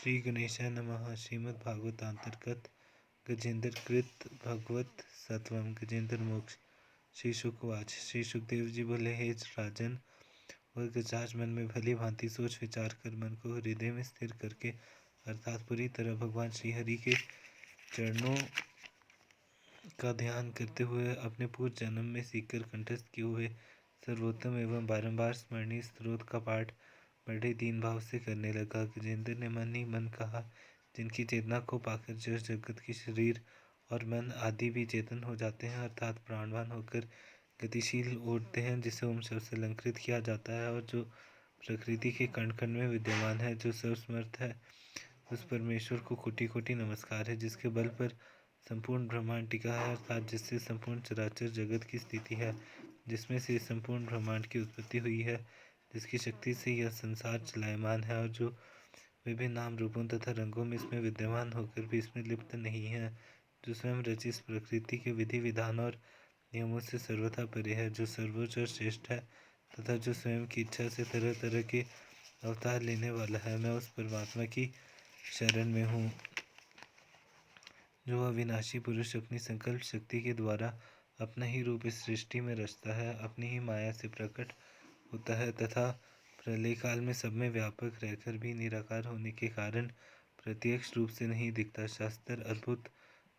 श्री गणेशाय नमः। श्रीमद् भागवतांतर्गत गजेंद्र कृत भगवत सत्वम गजेंद्र मोक्ष। श्री शुकवाच। श्री सुखदेव जी बोले, हे राजन, वह गजराज मन में भली भांति सोच विचार कर मन को हृदय में स्थिर करके अर्थात पूरी तरह भगवान श्री हरि के चरणों का ध्यान करते हुए अपने पूर्व जन्म में सीखकर कंठस्थ किए हुए सर्वोत्तम एवं बारंबार स्मरणीय स्त्रोत का पाठ बड़े दीन भाव से करने लगा। गजेंद्र ने मन ही मन कहा, जिनकी चेतना को पाकर जड़ जगत की शरीर और मन आदि भी चेतन हो जाते हैं अर्थात प्राणवान होकर गतिशील उठते हैं, जिसे ओम शब्द से अलंकृत किया जाता है, और जो प्रकृति के कण कण में विद्यमान है, जो सर्वसमर्थ है, उस परमेश्वर को कोटि कोटि नमस्कार है, जिसके बल पर संपूर्ण ब्रह्मांड टिका है अर्थात जिससे संपूर्ण चराचर जगत की स्थिति है, जिसमें से संपूर्ण ब्रह्मांड की उत्पत्ति हुई है, जिसकी शक्ति से यह संसार चलायमान है, और जो विभिन्न नाम रूपों तथा रंगों में इसमें विद्यमान होकर भी इसमें लिप्त नहीं है, जो स्वयं रचित प्रकृति के विधि विधान और नियमों से सर्वथा परे है, जो सर्वोच्च और श्रेष्ठ है तथा जो स्वयं की इच्छा से तरह तरह के अवतार लेने वाला है। मैं उस परमात्मा की शरण में हूँ जो अविनाशी पुरुष अपनी संकल्प शक्ति के द्वारा अपना ही रूप इस सृष्टि में रचता है, अपनी ही माया से प्रकट होता है तथा प्रलय काल में सब में व्यापक रहकर भी निराकार होने के कारण प्रत्यक्ष रूप से नहीं दिखता। शास्त्र अद्भुत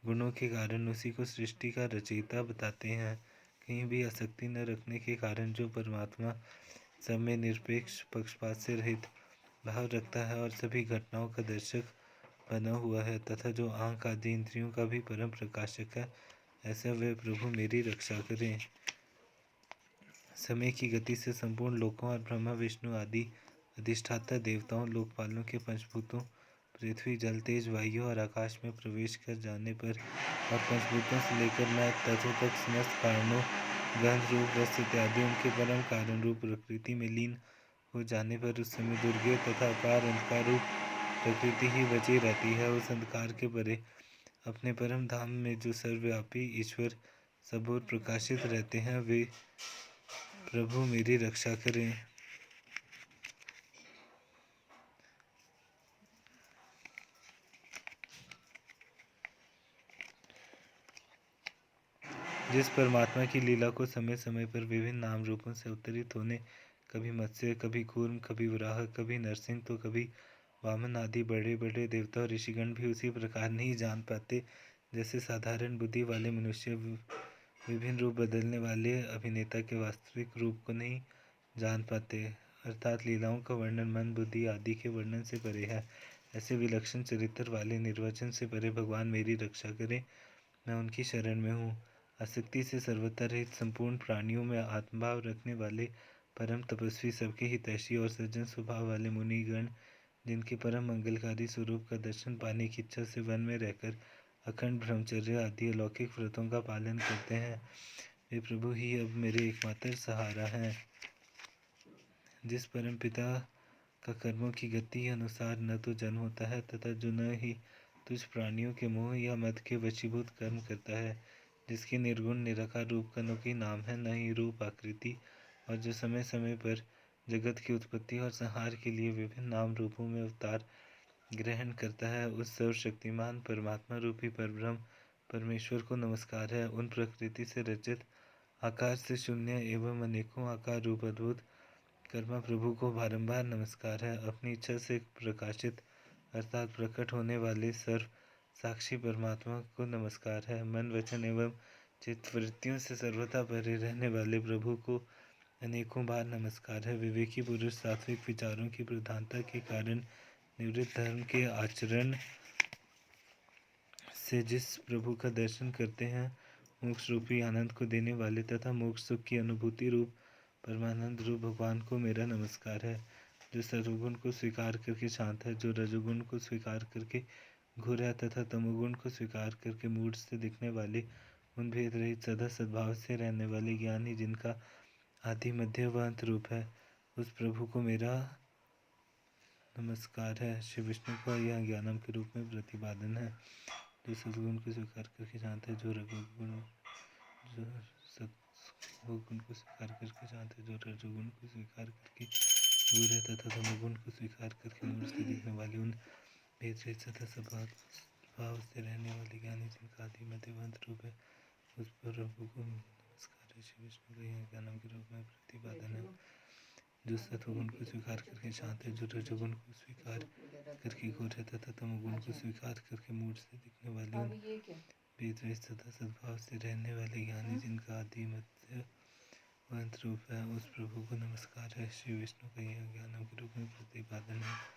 गुणों के कारण उसी को सृष्टि का रचयिता बताते हैं। कहीं भी आसक्ति न रखने के कारण जो परमात्मा सब में निरपेक्ष पक्षपात से रहित भाव रखता है और सभी घटनाओं का दर्शक बना हुआ है तथा जो आंख आदि इंद्रियों का भी परम प्रकाशक है, ऐसा वे प्रभु मेरी रक्षा करें। समय की गति से संपूर्ण लोकों और ब्रह्मा विष्णु आदि अधिष्ठाता देवताओं लोकपालों के पंचभूतों पृथ्वी जल तेज वायु और आकाश में प्रवेश कर जाने पर और पंचभूतों से लेकर मैं तत्व तक समस्त कारणों गंध रूप रस इत्यादि उनके परम कारण रूप प्रकृति में लीन हो जाने पर उस समय दुर्गे तथा अपार अंधकार रूप प्रकृति ही बची रहती है। उस अंधकार के परे अपने परम धाम में जो सर्वव्यापी ईश्वर सब ओर प्रकाशित रहते हैं, वे प्रभु मेरी रक्षा करें। जिस परमात्मा की लीला को समय समय पर विभिन्न नाम रूपों से अवतरित होने, कभी मत्स्य, कभी कूर्म, कभी वराह, कभी नरसिंह तो कभी वामन आदि बड़े बड़े देवता और ऋषिगण भी उसी प्रकार नहीं जान पाते, जैसे साधारण बुद्धि वाले मनुष्य विभिन्न रूप बदलने वाले अभिनेता के वास्तविक रूप को नहीं जान पाते, अर्थात लीलाओं का वर्णन मन बुद्धि आदि के वर्णन से परे है। ऐसे विलक्षण चरित्र वाले निर्वचन से परे भगवान मेरी रक्षा करें, मैं उनकी शरण में हूँ। आसक्ति से सर्वथा रहित संपूर्ण प्राणियों में आत्मभाव रखने वाले परम तपस्वी, सबके हितैषी और सज्जन स्वभाव वाले मुनिगण, जिनके परम मंगलकारी स्वरूप का दर्शन पाने की इच्छा से वन में रहकर अखंड ब्रह्मचर्य आदि अलौकिक व्रतों का पालन करते हैं, वे प्रभु ही अब मेरे एकमात्र सहारा हैं। जिस परम पिता का कर्मों की गति अनुसार न तो जन्म होता है तथा जो न ही तुझ प्राणियों के मोह या मद के वशीभूत कर्म करता है, जिसके निर्गुण निराकार रूप का न कोई नाम है न ही रूप आकृति, और जो समय समय पर जगत की उत्पत्ति और संहार के लिए विभिन्न नाम रूपों में अवतार ग्रहण करता है, उस सर्वशक्तिमान परमात्मा रूपी परब्रह्म परमेश्वर को नमस्कार है। उन प्रकृति से रचित आकार से शून्य एवं अनेकों आकार रूप अद्भुत कर्मा प्रभु को बारंबार नमस्कार है। अपनी इच्छा से प्रकाशित अर्थात प्रकट होने वाले सर्व साक्षी परमात्मा को नमस्कार है। मन वचन एवं चित्तवृत्तियों से सर्वथा परे रहने वाले प्रभु को अनेकों बार नमस्कार है। विवेकी पुरुष सात्विक विचारों की प्रधानता के कारण निवृत्त धर्म के आचरण से जिस प्रभु का दर्शन करते हैं, मोक्ष रूपी आनंद को देने वाले तथा मोक्ष सुख की अनुभूति रूप परमानंद रूप भगवान को मेरा नमस्कार है। जो सर्वगुण को स्वीकार करके शांत है, जो रजोगुण को स्वीकार करके घोर है तथा तमोगुण को स्वीकार करके मूढ़ से दिखने वाले, उन भेद रहित सदा सद्भाव से रहने वाले ज्ञानी, जिनका आदि मध्य व अंत रूप है, उस प्रभु को मेरा नमस्कार है। श्री विष्णु का यह ज्ञानम के रूप में प्रतिपादन है। जो सद्गुण को स्वीकार करके शांत है, जो रजोगुण को स्वीकार करके शांत है, जो रजोगुण को स्वीकार करके घूर है तथा तमोगुण को स्वीकार करके मूढ़ से दिखने वाले, उन भेद रहित सदा स्वभाव से रहने वाले ज्ञानी जिनका आदि मध्य अंत रूप है, उस प्रभु को नमस्कार है। श्री विष्णु का यह ज्ञानम के रूप में प्रतिपादन है। जो सत्वगुण को स्वीकार करके शांत है, जो रजोगुण को स्वीकार करके घोर है तथा तमोगुण को स्वीकार करके मूड से दिखने वाले उन भेद रहित सदा सद्भाव से रहने वाले ज्ञानी जिनका आदि मध्य अंत रूप है, उस प्रभु को नमस्कार है। श्री विष्णु का यह ज्ञानम के रूप में प्रतिपादन है।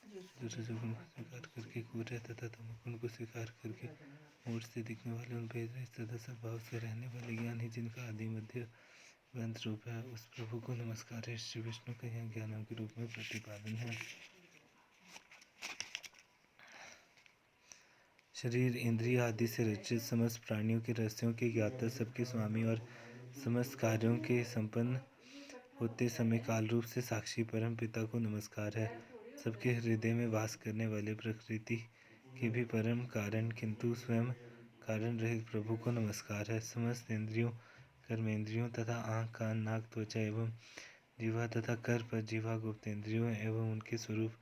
जो रजोगुण को स्वीकार करके घोर है तथा तमोगुण को स्वीकार करके मूड से दिखने वाले उन भेद रहित सदा सद्भाव से रहने वाले ज्ञानी जिनका आदि मध्य अंत रूप है, उस प्रभु को नमस्कार है। श्री विष्णु का यह ज्ञानम के रूप में प्रतिपादन है। शरीर इंद्रिय आदि से रचित समस्त प्राणियों के रहस्यों के ज्ञाता, सबके स्वामी और समस्त कार्यों के संपन्न होते समय काल रूप से साक्षी परम पिता को नमस्कार है। सबके हृदय में वास करने वाले प्रकृति के भी परम कारण किंतु स्वयं कारण रहित प्रभु को नमस्कार है। समस्त इंद्रियों, कर्मेंद्रियों तथा आँख, कान, नाक, त्वचा एवं जीवा तथा कर पर जीवा, गुप्त इंद्रियों एवं उनके स्वरूप,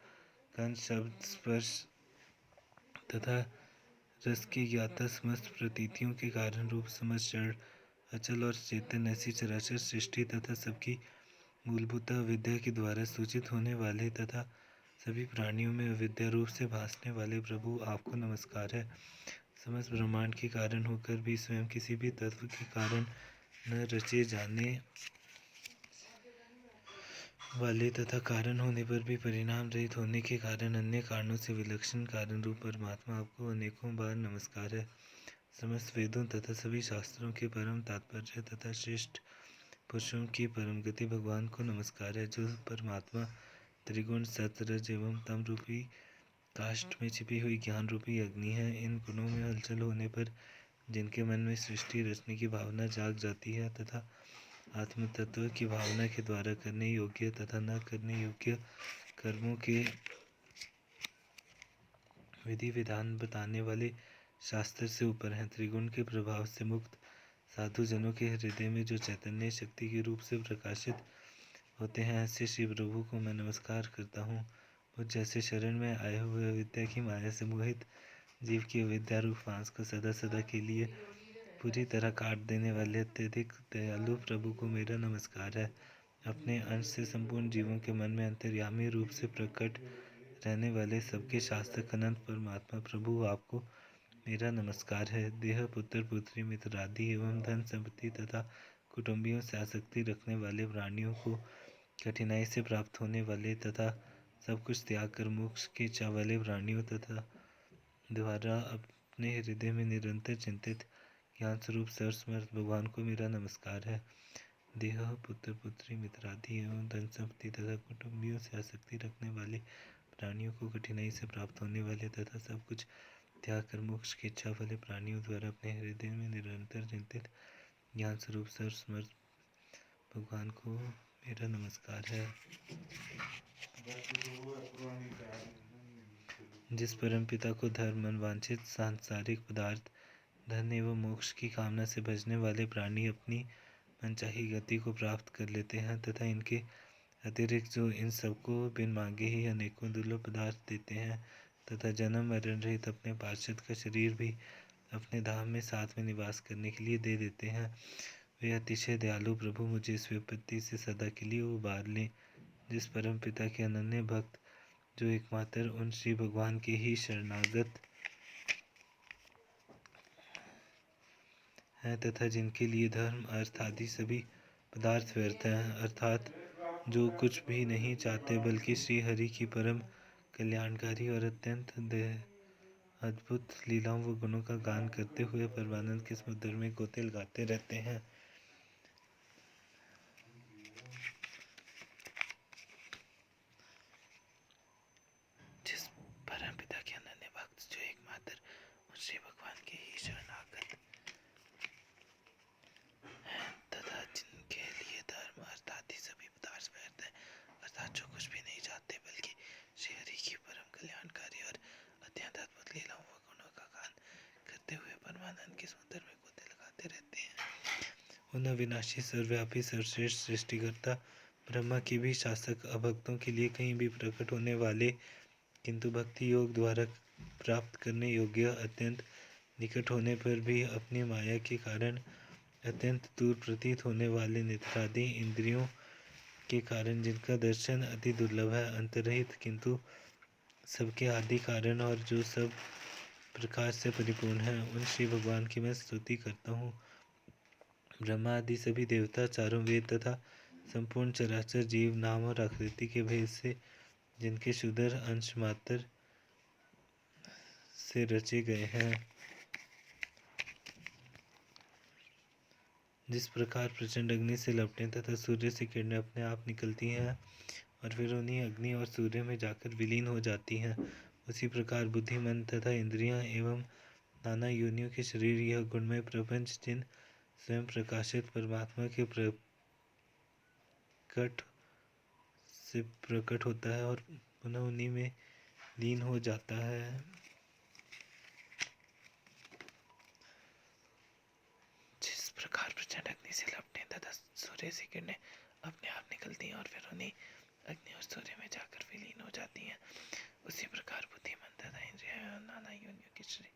गंध, शब्द, स्पर्श तथा रस के ज्ञाता, समस्त प्रतीतियों के कारण रूप, समस्त जड़, अचल और चेतन, ऐसी चराचर सृष्टि तथा सबकी मूलभूत अविद्या के द्वारा सूचित होने वाले तथा सभी प्राणियों में अविद्या रूप से भासने वाले प्रभु, आपको नमस्कार है। समस्त ब्रह्मांड के कारण होकर भी स्वयं किसी भी तत्व के कारण न रचे जाने वाले तथा कारण होने पर भी परिणाम रहित होने के कारण अन्य कारणों से विलक्षण कारण रूप परमात्मा, आपको अनेकों बार नमस्कार है। समस्त वेदों तथा सभी शास्त्रों के परम तात्पर्य तथा श्रेष्ठ पुरुषों की परम गति भगवान को नमस्कार है। जो परमात्मा त्रिगुण सत्य रज एवं तम रूपी काष्ठ में छिपी हुई ज्ञान रूपी अग्नि है, इन गुणों में हलचल होने पर जिनके मन में सृष्टि रचने की भावना जाग जाती है तथा आत्म तत्व की भावना के द्वारा करने योग्य तथा न करने योग्य कर्मों के विधि विधान बताने वाले शास्त्र से ऊपर हैं। त्रिगुण के प्रभाव से मुक्त साधु जनों के हृदय में जो चैतन्य शक्ति के रूप से प्रकाशित होते हैं, ऐसे श्री प्रभु को मैं नमस्कार करता हूँ। मुझ जैसे शरण में आए हुए अविद्या की माया से मोहित जीव की अविद्या रूप फांस को सदा सदा के लिए पूरी तरह काट देने वाले अत्यधिक दयालु प्रभु को मेरा नमस्कार है। अपने अंश से संपूर्ण जीवों के मन में अंतर्यामी रूप से प्रकट रहने वाले सबके शासक अनंत परमात्मा प्रभु, आपको मेरा नमस्कार है। देह, पुत्र, पुत्री, मित्र आदि एवं धन संपत्ति तथा कुटुंबियों से आसक्ति रखने वाले प्राणियों को कठिनाई से प्राप्त होने वाले तथा सब कुछ त्याग कर मोक्ष की इच्छा वाले प्राणियों तथा द्वारा अपने हृदय में निरंतर चिंतित ज्ञान स्वरूप सर्वसमर्थ भगवान को मेरा नमस्कार है। देह, पुत्र, पुत्री, मित्र आदि एवं धन संपत्ति तथा कुटुंबियों से आसक्ति रखने वाले प्राणियों को कठिनाई से प्राप्त होने वाले तथा सब कुछ त्याग कर मोक्ष की इच्छा वाले प्राणियों द्वारा अपने हृदय में निरंतर चिंतित ज्ञान स्वरूप सर्वसमर्थ भगवान को मेरा नमस्कार है। जिस परम पिता को धर्म, मनवांछित सांसारिक पदार्थ, धन एवं मोक्ष की कामना से भजने वाले प्राणी अपनी मनचाही गति को प्राप्त कर लेते हैं तथा इनके अतिरिक्त जो इन सबको बिन मांगे ही अनेकों दुर्लभ पदार्थ देते हैं तथा जन्म मरण रहित अपने पार्षद का शरीर भी अपने धाम में साथ में निवास करने के लिए दे देते हैं, वे अतिशय दयालु प्रभु मुझे इस विपत्ति से सदा के लिए उबार लें। जिस परम पिता के अनन्य भक्त जो एकमात्र उन श्री भगवान के ही शरणागत हैं तथा जिनके लिए धर्म, अर्थ आदि सभी पदार्थ व्यर्थ हैं, अर्थात जो कुछ भी नहीं चाहते बल्कि श्री हरि की परम कल्याणकारी और अत्यंत अद्भुत लीलाओं व गुणों का गान करते हुए परमानंद के समुद्र में गोते लगाते रहते हैं। जिस परम पिता के अनन्य भक्त जो एकमात्र उन श्री भगवान के ही शरणागत हैं तथा जिनके लिए धर्म, अर्थ आदि सभी पदार्थ व्यर्थ हैं, अर्थात जो कुछ भी नहीं चाहते बल्कि श्री हरि की परम कल्याणकारी और अत्यंत अद्भुत लीलाओं व गुणों का गान करते हुए परमानंद के समुद्र में गोते लगाते रहते हैं। उन अविनाशी, सर्वव्यापी, सर्वश्रेष्ठ सृष्टिकर्ता ब्रह्मा के भी शासक अभक्तों के लिए कहीं भी प्रकट होने वाले किंतु भक्ति योग द्वारा प्राप्त करने योग्य अत्यंत निकट होने पर भी अपनी माया के कारण अत्यंत दूर प्रतीत होने वाले नेत्रादि इंद्रियों के कारण जिनका दर्शन अति दुर्लभ है, अंतरहित किंतु सबके आदि कारण और जो सब प्रकार से परिपूर्ण है, उन श्री भगवान की मैं स्तुति करता हूँ। ब्रह्मा आदि सभी देवता, चारों वेद तथा संपूर्ण चराचर जीव नाम और आकृति के भेद से जिनके सुदर अंश मात्र से रचे गए हैं, जिस प्रकार प्रचंड अग्नि से लपटें तथा सूर्य से किरणें अपने आप निकलती हैं और फिर उन्हीं अग्नि और सूर्य में जाकर विलीन हो जाती हैं, उसी प्रकार बुद्धि, मन तथा इंद्रियां एवं नाना योनियों के शरीर, यह गुणमय प्रपंच जिन स्वयं प्रकाशित परमात्मा के प्रकट से प्रकट होता है और पुनः उन्हीं में लीन हो जाता है। जिस प्रकार प्रचंड अग्नि से लपटें तथा सूर्य से किरणें अपने आप निकलती हैं और फिर उन्हीं अग्नि और सूर्य में जाकर विलीन हो जाती हैं, उसी प्रकार बुद्धि, मन तथा इंद्रियां एवं नाना योनियों के शरीर,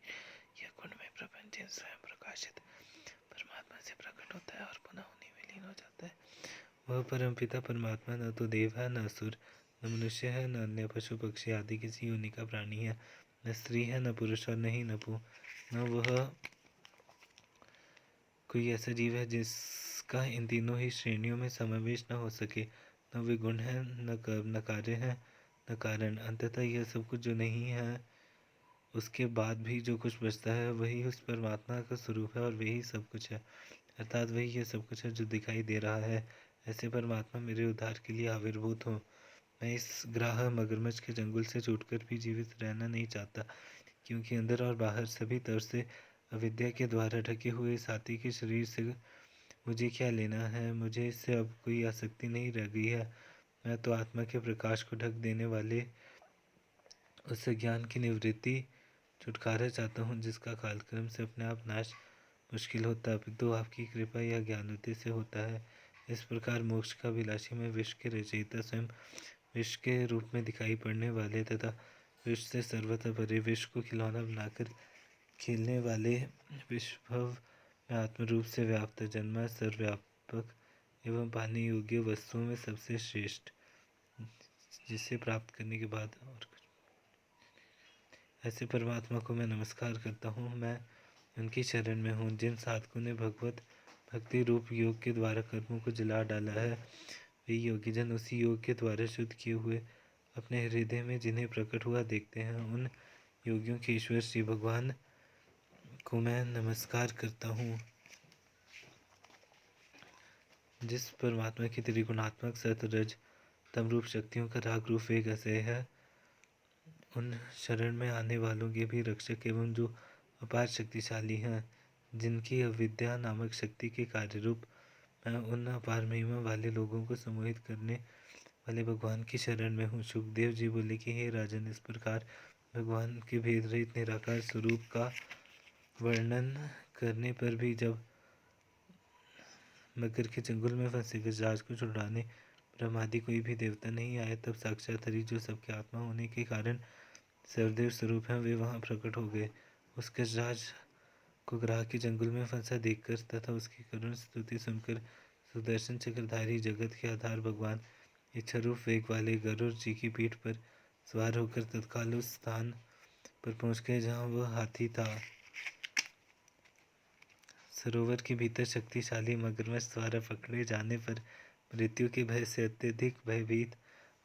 यह गुणमय प्रपंच जिन स्वयं प्रकाशित परमात्मा से प्रकट होता है और पुनः उन्हीं में लीन हो जाता है। वह परमपिता परमात्मा न तो देव है, न असुर, न मनुष्य है, न अन्य पशु पक्षी आदि किसी योनि का प्राणी है, न स्त्री है, न पुरुष और न ही नपु, न वह कोई ऐसा जीव है जिसका इन तीनों ही श्रेणियों में समावेश न हो सके। न वे गुण है, न कर्म, न कार्य है, न कारण। अंततः यह सब कुछ जो नहीं है, उसके बाद भी जो कुछ बचता है वही उस परमात्मा का स्वरूप है और वही सब कुछ है, अर्थात वही यह सब कुछ है जो दिखाई दे रहा है। ऐसे परमात्मा मेरे उद्धार के लिए आविर्भूत हो। मैं इस ग्राह मगरमच्छ के चंगुल से छूटकर भी जीवित रहना नहीं चाहता, क्योंकि अंदर और बाहर सभी तरफ से अविद्या के द्वारा ढके हुए इस हाथी के शरीर से मुझे क्या लेना है। मुझे इससे अब कोई आसक्ति नहीं रह गई है। मैं तो आत्मा के प्रकाश को ढक देने वाले उस ज्ञान की निवृत्ति, छुटकारा चाहता हूँ, जिसका कालक्रम से अपने आप नाश मुश्किल होता है, अपितु आपकी कृपा या ज्ञानोदय से होता है। इस प्रकार मोक्ष का विलासी में विश्व के रचयिता स्वयं विश्व के रूप में दिखाई पड़ने वाले तथा विश्व से सर्वथा परे विश्व को खिलौना बनाकर खेलने वाले विश्वभव में आत्मरूप से व्याप्त, जन्मा, सर्वव्यापक एवं पाने योग्य वस्तुओं में सबसे श्रेष्ठ, जिसे प्राप्त करने के बाद और कुछ, ऐसे परमात्मा को मैं नमस्कार करता हूँ। मैं उनकी शरण में हूँ जिन साधकों ने भगवत भक्ति रूप योग के द्वारा कर्मों को जला डाला है। वे योगी जन उसी योग के द्वारा शुद्ध किए हुए अपने हृदय में जिन्हें प्रकट हुआ देखते हैं, उन योगियों के ईश्वर श्री भगवान को मैं नमस्कार करता हूँ। जिस परमात्मा की त्रिगुणात्मक सत रज तम रूप शक्तियों का राग रूप वेग असेय है, उन शरण में आने वालों के भी रक्षक एवं जो अपार शक्तिशाली हैं, जिनकी अविद्या नामक शक्ति के कार्य रूप मैं उन अपार महिमा वाले लोगों को सम्मोहित करने वाले भगवान की शरण में हूँ। सुखदेव जी बोले कि हे राजन, इस प्रकार भगवान के भेद रहित निराकार स्वरूप का वर्णन करने पर भी जब मकर के चंगुल में फंसे गजराज को छुड़ाने ब्रह्मादि कोई भी देवता नहीं आए, तब साक्षात हरि जो सबके आत्मा होने के कारण सर्वदेव स्वरूप हैं, वे वहाँ प्रकट हो गए। उस गजराज को ग्राह के जंगल में फंसा देखकर तथा उसकी करुण स्तुति सुनकर सुदर्शन चक्रधारी जगत के आधार भगवान इच्छारूप वेग वाले गरुड़ जी की पीठ पर सवार होकर तत्काल उस स्थान पर पहुँच गए जहाँ वह हाथी था। सरोवर के भीतर शक्तिशाली मगरमच्छ द्वारा पकड़े जाने पर मृत्यु के भय से अत्यधिक भयभीत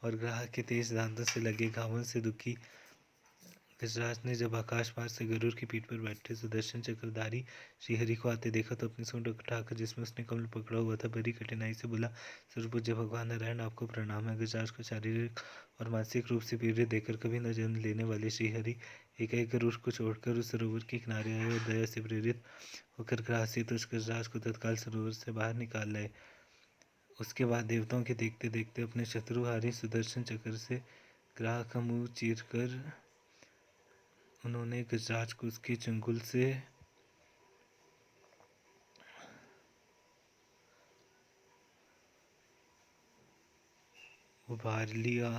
और ग्राह के तेज दांतों से लगे घावों से दुखी गजराज ने जब आकाश मार्ग से गरुड़ की पीठ पर बैठे सुदर्शन चक्रधारी श्रीहरि को आते देखा, तो अपनी सूंड उठाकर जिसमें उसने कमल पकड़ा हुआ था बड़ी कठिनाई से बोला, सर्वपूज्य भगवान नारायण, आपको प्रणाम है। गजराज को शारीरिक और मानसिक रूप से पीड़ित देखकर कभी न जन्म लेने वाले श्रीहरि एकाएक गरुड़ को छोड़कर उस सरोवर के किनारे आए और दया से प्रेरित होकर ग्राह से उस गजराज को तत्काल सरोवर से बाहर निकाल लाए। उसके बाद देवताओं के देखते देखते अपने शत्रुहारी सुदर्शन चक्र से ग्राह का मुंह चीर कर उन्होंने गजराज को उसके चंगुल से उबार लिया।